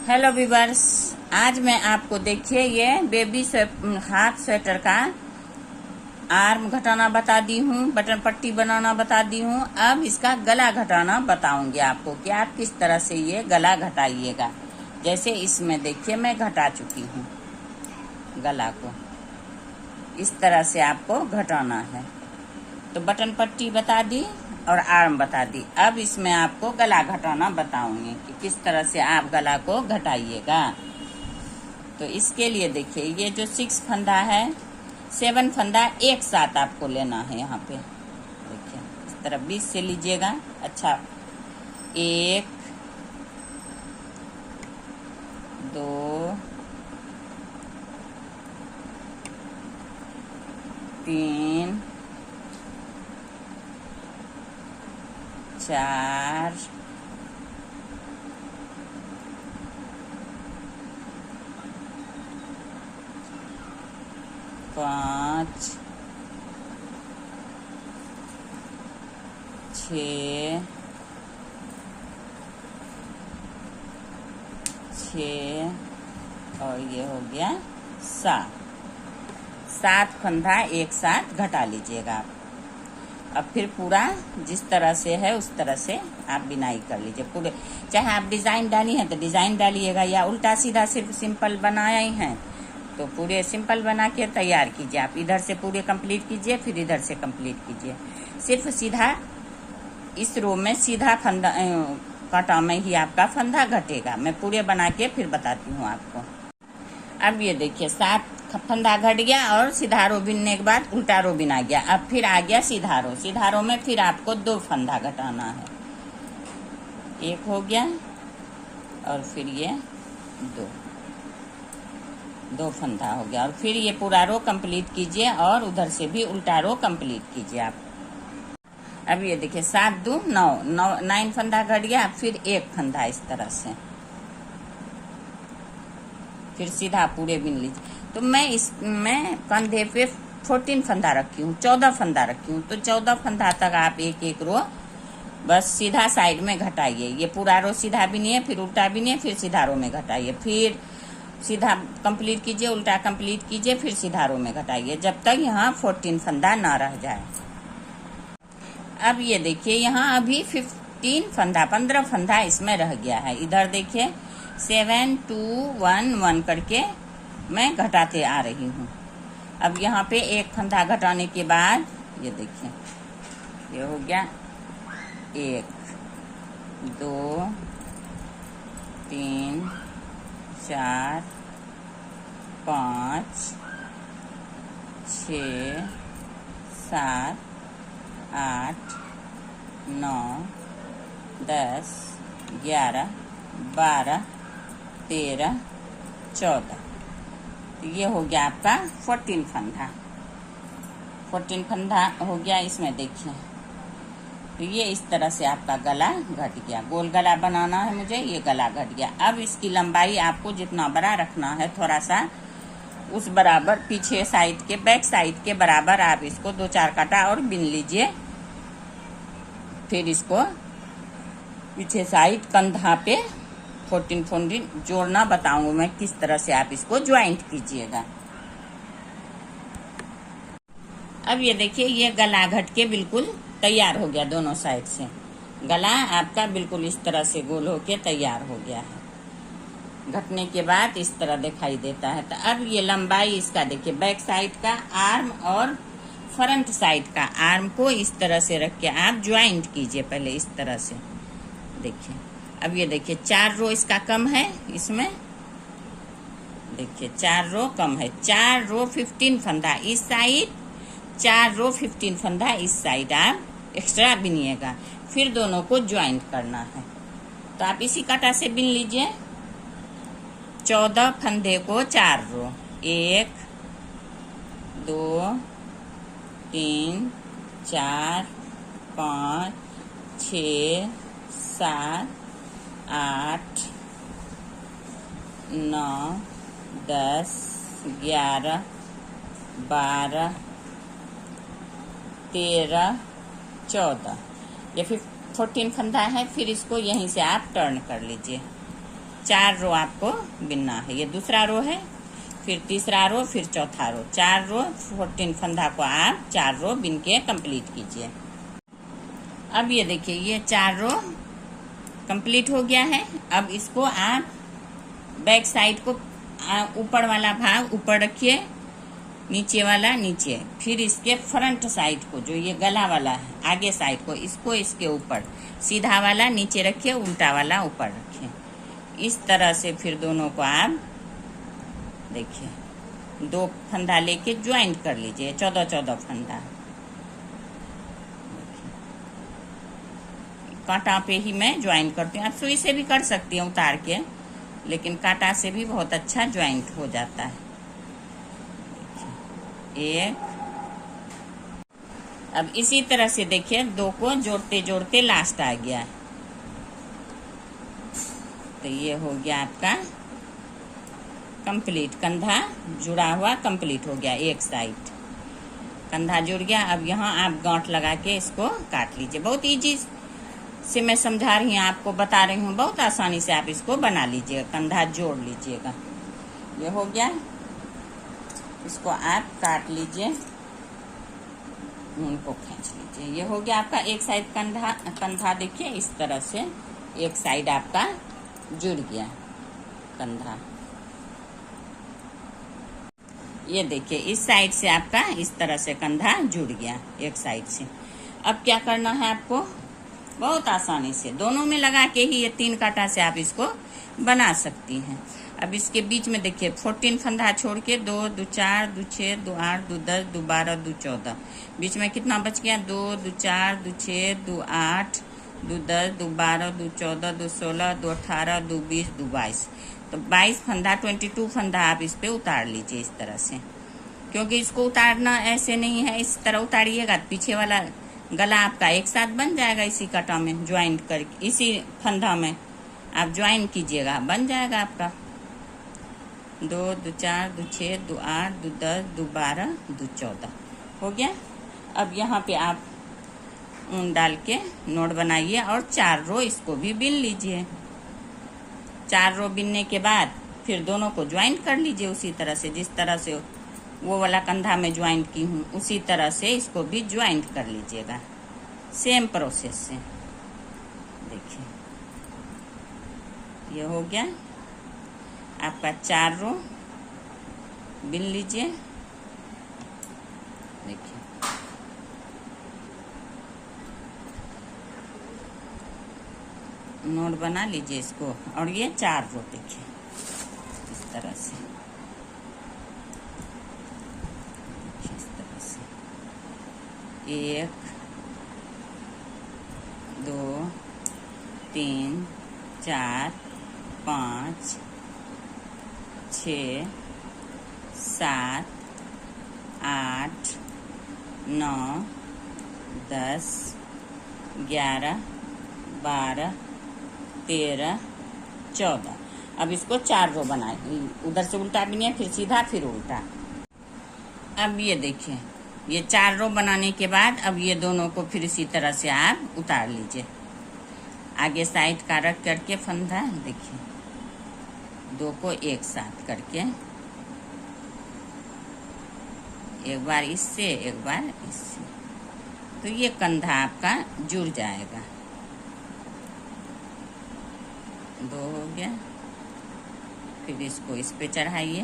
Hello viewers, आज मैं आपको देखिए ये बेबी हाफ स्वेटर का आर्म घटाना बता दी हूँ, बटन पट्टी बनाना बता दी हूँ। अब इसका गला घटाना बताऊंगी आपको कि आप किस तरह से ये गला घटाइएगा। जैसे इसमें देखिए मैं घटा चुकी हूँ गला को, इस तरह से आपको घटाना है। तो बटन पट्टी बता दी और आर्म बता दी। अब इसमें आपको गला घटाना बताऊंगी कि किस तरह से आप गला को घटाइएगा। तो इसके लिए देखिए ये जो 6 फंदा है, 7 फंदा एक साथ आपको लेना है। यहाँ पे देखिए इस तरह 20 से लीजिएगा। अच्छा, 1 2 3 4 5 6 और ये हो गया 7 फंदा एक साथ घटा लीजिएगा आप। अब फिर पूरा जिस तरह से है उस तरह से आप बिनाई कर लीजिए पूरे। चाहे आप डिजाइन डाली है तो डिजाइन डालिएगा, या उल्टा सीधा सिर्फ सिंपल बनाए हैं तो पूरे सिंपल बना के तैयार कीजिए। आप इधर से पूरे कंप्लीट कीजिए, फिर इधर से कंप्लीट कीजिए। सिर्फ सीधा इस रो में सीधा फंदा कांटा में ही आपका फंदा घटेगा। मैं पूरे बना के फिर बताती हूँ आपको। अब ये देखिए 7 फंदा घट गया और सीधा रो बिनने के बाद उल्टा रो बिना गया। अब फिर आ गया सीधा रो। सीधा रो में फिर आपको 2 फंदा घटाना है। 1 हो गया और फिर ये 2 फंदा हो गया। और फिर ये पूरा रो कंप्लीट कीजिए और उधर से भी उल्टा रो कंप्लीट कीजिए आप। अब ये देखिए 7 2 9 फंदा घट गया। फिर 1 फंदा इस तरह से, फिर सीधा पूरे बिन लीजिए। तो मैं इसमें कंधे पे 14 फंदा रखी हूँ, 14 फंदा रखी हूँ। तो 14 फंदा तक आप एक एक रो बस सीधा साइड में घटाइए। ये पूरा रो सीधा बिनिए, फिर उल्टा बिनिए, फिर सीधा रो में घटाइए, फिर सीधा कंप्लीट कीजिए, उल्टा कंप्लीट कीजिए, फिर सीधा रो में घटाइए, जब तक यहाँ 14 फंदा ना रह जाए। अब ये देखिए यहाँ अभी 15 फंदा इसमें रह गया है। इधर देखिए 7 2 1 1 करके मैं घटाते आ रही हूँ। अब यहाँ पे 1 फंदा घटाने के बाद ये देखिए ये हो गया 1 2 3 4 5 6 7 8 9 10 11 12 13 14। ये हो गया आपका 14 फंदा हो गया इसमें। देखिए तो ये इस तरह से आपका गला घट गया। गोल गला बनाना है मुझे, ये गला घट गया। अब इसकी लंबाई आपको जितना बड़ा रखना है, थोड़ा सा उस बराबर पीछे साइड के बैक साइड के बराबर आप इसको 2-4 कांटा और बिन लीजिए। फिर इसको पीछे साइड कंधा पे 14 जोड़ना बताऊंगा मैं किस तरह से आप इसको ज्वाइंट कीजिएगा। अब ये देखिए ये गला घट के बिल्कुल तैयार हो गया। दोनों साइड से गला आपका बिल्कुल इस तरह से गोल होके तैयार हो गया है। घटने के बाद इस तरह दिखाई देता है। तो अब ये लंबाई इसका देखिए, बैक साइड का आर्म और फ्रंट साइड का आर्म को इस तरह से रख के आप ज्वाइंट कीजिए पहले इस तरह से। देखिए अब ये देखिए 4 रो इसका कम है। इसमें देखिए 4 रो कम है। 4 रो 15 फंदा इस साइड, 4 रो 15 फंदा इस साइड आप एक्स्ट्रा बिनिएगा। फिर दोनों को ज्वाइंट करना है। तो आप इसी कांटा से बिन लीजिए। 14 फंदे को 4 रो, 1 2 3 4 5 6 7 8 9 10 11 12 13 14। ये फिर 14 फंदा है। फिर इसको यहीं से आप टर्न कर लीजिए। 4 रो आपको बिनना है। ये दूसरा रो है, फिर तीसरा रो, फिर चौथा रो। 4 रो 14 फंदा को आप 4 रो बिन के कंप्लीट कीजिए। अब ये देखिए ये 4 रो कंप्लीट हो गया है। अब इसको आप बैक साइड को ऊपर वाला भाग ऊपर रखिए, नीचे वाला नीचे, फिर इसके फ्रंट साइड को जो ये गला वाला है आगे साइड को, इसको इसके ऊपर, सीधा वाला नीचे रखिए, उल्टा वाला ऊपर रखिए। इस तरह से फिर दोनों को आप देखिए 2 फंदा लेके ज्वाइंट कर लीजिए, 14-14 फंदा। कांटा पे ही मैं ज्वाइंट करती हूँ, आप सुई से भी कर सकती हैं उतार के, लेकिन कांटा से भी बहुत अच्छा ज्वाइंट हो जाता है। एक, अब इसी तरह से देखिए 2 को जोड़ते जोड़ते लास्ट आ गया है। तो ये हो गया आपका कंप्लीट, कंधा जुड़ा हुआ कंप्लीट हो गया। एक साइड कंधा जुड़ गया। अब यहाँ आप गांठ लगा के इसको काट लीजिए। बहुत इजी से मैं समझा रही हूँ, आपको बता रही हूँ, बहुत आसानी से आप इसको बना लीजिएगा, कंधा जोड़ लीजिएगा। ये हो गया, इसको आप काट लीजिए, ऊन को खींच लीजिए। ये हो गया आपका एक साइड कंधा। कंधा देखिए इस तरह से एक साइड आपका जुड़ गया कंधा। ये देखिए इस साइड से आपका इस तरह से कंधा जुड़ गया एक साइड से। अब क्या करना है आपको, बहुत आसानी से दोनों में लगा के ही ये 3 कांटा से आप इसको बना सकती हैं। अब इसके बीच में देखिए 14 फंदा छोड़ के 2, 2, 4, 2, 6, 2, 8, 2, 10, 2, 12, 2, 14, बीच में कितना बच गया, 2, 2, 4, 2, 6, 2, 8, 2, 10, 2, 12, 2, 14, 2, 16, 2, 18, 2, 20, 2, 22। तो 22 फंदा 22 फंदा आप इस पे उतार लीजिए इस तरह से, क्योंकि इसको उतारना ऐसे नहीं है, इस तरह उतारिएगा पीछे वाला गला आपका एक साथ बन जाएगा। इसी कांटा में ज्वाइंट करके, इसी फंदा में आप ज्वाइन कीजिएगा, बन जाएगा आपका 2, 2, 4, 2, 6, 2, 8, 2, 10, 2, 12, 2, 14 हो गया। अब यहाँ पे आप ऊन डाल के नोट बनाइए और 4 रो इसको भी बिन लीजिए। 4 रो बिनने के बाद फिर दोनों को ज्वाइंट कर लीजिए उसी तरह से, जिस तरह से वो वाला कंधा में ज्वाइंट की हूँ उसी तरह से इसको भी ज्वाइंट कर लीजिएगा, सेम प्रोसेस से। देखिए ये हो गया आपका 4 रो बिन लीजिए। देखिए नोट बना लीजिए इसको, और ये 4 रो देखिए इस तरह से, इस तरह से 1, 2, 3, 4, 5, 6, 7, 8, 9, 10, 11, 12, 13, 14। अब इसको 4 रो बनाए, उधर से उल्टा बिनिए, फिर सीधा फिर उल्टा। अब ये देखिए ये 4 रो बनाने के बाद अब ये दोनों को फिर इसी तरह से आप उतार लीजिए, आगे साइड का रख करके फंदा देखिए 2 को एक साथ करके, एक बार इससे एक बार इससे, तो ये कंधा आपका जुड़ जाएगा। 2 हो गया, फिर इसको इस पे चढ़ाइए,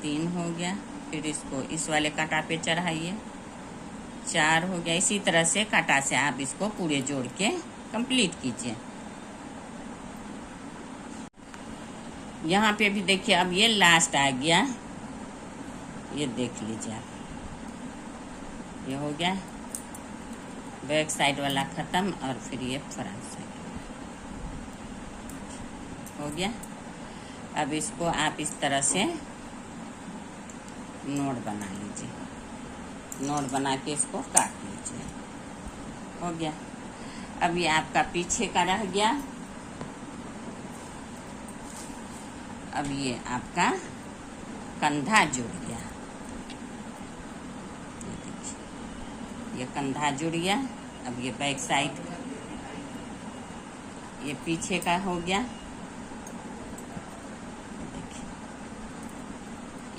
3 हो गया, फिर इसको इस वाले कांटा पे चढ़ाइए, 4 हो गया। इसी तरह से कांटा से आप इसको पूरे जोड़ के कंप्लीट कीजिए। यहाँ पे भी देखिए अब ये लास्ट आ गया, ये देख लीजिए आप, ये हो गया बैक साइड वाला खत्म, और फिर ये फ्रंट साइड हो गया। अब इसको आप इस तरह से नोट बना लीजिए, नोट बना के इसको काट लीजिए, हो गया। अब ये आपका पीछे का रह गया। अब ये आपका कंधा जुड़ गया, ये देखिए ये कंधा जुड़ गया। अब ये बैक साइड, ये पीछे का हो गया,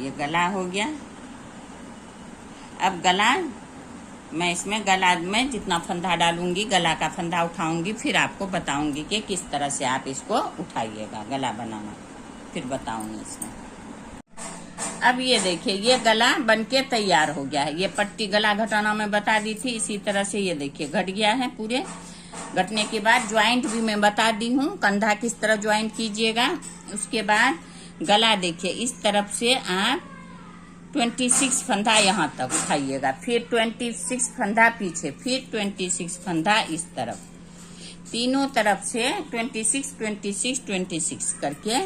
ये गला हो गया। अब गला मैं इसमें गला में जितना फंदा डालूंगी, गला का फंदा उठाऊंगी, फिर आपको बताऊंगी कि किस तरह से आप इसको उठाइएगा गला बनाना, फिर बताऊंगी इसमें। अब ये देखिए, ये गला बनके तैयार हो गया है। ये पट्टी गला घटाना मैं बता दी थी, इसी तरह से ये देखिए घट गया है पूरे। घटने के बाद ज्वाइंट भी मैं बता दी हूँ, कंधा किस तरह ज्वाइंट कीजिएगा। उसके बाद गला देखिए, इस तरफ से आप 26 फंदा यहाँ तक उठाइएगा, फिर 26 फंदा पीछे, फिर 26 फंदा इस तरफ, तीनों तरफ से 26 26 26 करके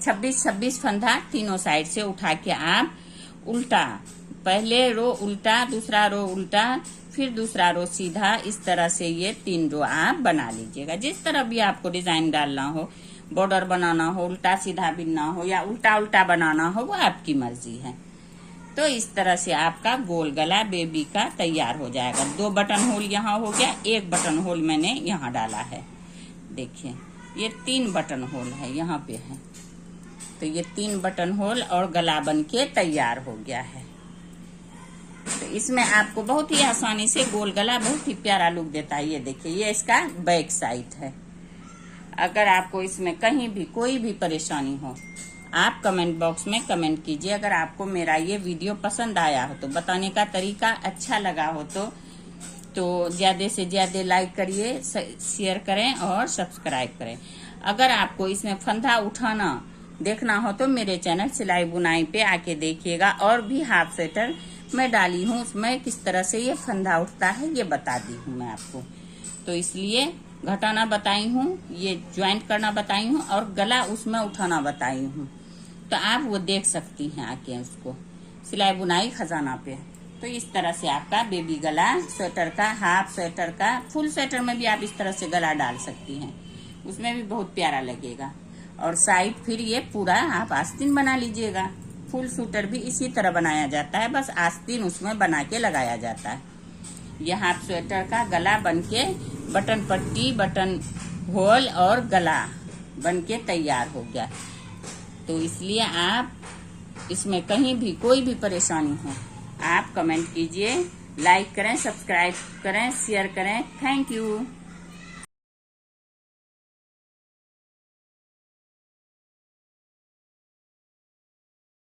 26 26 फंदा तीनों साइड से उठा के आप उल्टा, पहले रो उल्टा, दूसरा रो उल्टा, फिर दूसरा रो सीधा, इस तरह से ये 3 रो आप बना लीजिएगा। जिस तरह भी आपको डिजाइन डालना हो, बॉर्डर बनाना हो, उल्टा सीधा बिनना हो या उल्टा उल्टा बनाना हो, वो आपकी मर्जी है। तो इस तरह से आपका गोल गला बेबी का तैयार हो जाएगा। 2 बटन होल यहाँ हो गया, 1 बटन होल मैंने यहाँ डाला है। देखिए ये 3 बटन होल है, यहाँ पे है, तो ये 3 बटन होल और गला बन के तैयार हो गया है। तो इसमें आपको बहुत ही आसानी से गोल गला बहुत ही प्यारा लुक देता है। ये देखिए, ये इसका बैक साइड है। अगर आपको इसमें कहीं भी कोई भी परेशानी हो, आप कमेंट बॉक्स में कमेंट कीजिए। अगर आपको मेरा ये वीडियो पसंद आया हो, तो बताने का तरीका अच्छा लगा हो तो ज्यादा से ज्यादा लाइक करिए, शेयर करें और सब्सक्राइब करें। अगर आपको इसमें फंदा उठाना देखना हो तो मेरे चैनल सिलाई बुनाई पे आके देखिएगा। और भी हाफ स्वेटर मैं डाली हूँ, उसमें किस तरह से ये फंदा उठता है ये बता दी हूँ मैं आपको। तो इसलिए घटाना बताई हूँ, ये ज्वाइंट करना बताई हूँ और गला उसमें उठाना बताई हूँ। तो आप वो देख सकती हैं आके उसको सिलाई बुनाई खजाना पे। तो इस तरह से आपका बेबी गला स्वेटर का, हाफ स्वेटर का, फुल स्वेटर में भी आप इस तरह से गला डाल सकती हैं, उसमें भी बहुत प्यारा लगेगा। और साइड फिर ये पूरा आप आस्तीन बना लीजिएगा। फुल स्वेटर भी इसी तरह बनाया जाता है, बस आस्तीन उसमें बना के लगाया जाता है। यह हाफ स्वेटर का गला बनके बटन पट्टी, बटन होल और गला बनके तैयार हो गया। तो इसलिए आप इसमें कहीं भी कोई भी परेशानी हो, आप कमेंट कीजिए, लाइक करें, सब्सक्राइब करें, शेयर करें। Thank you.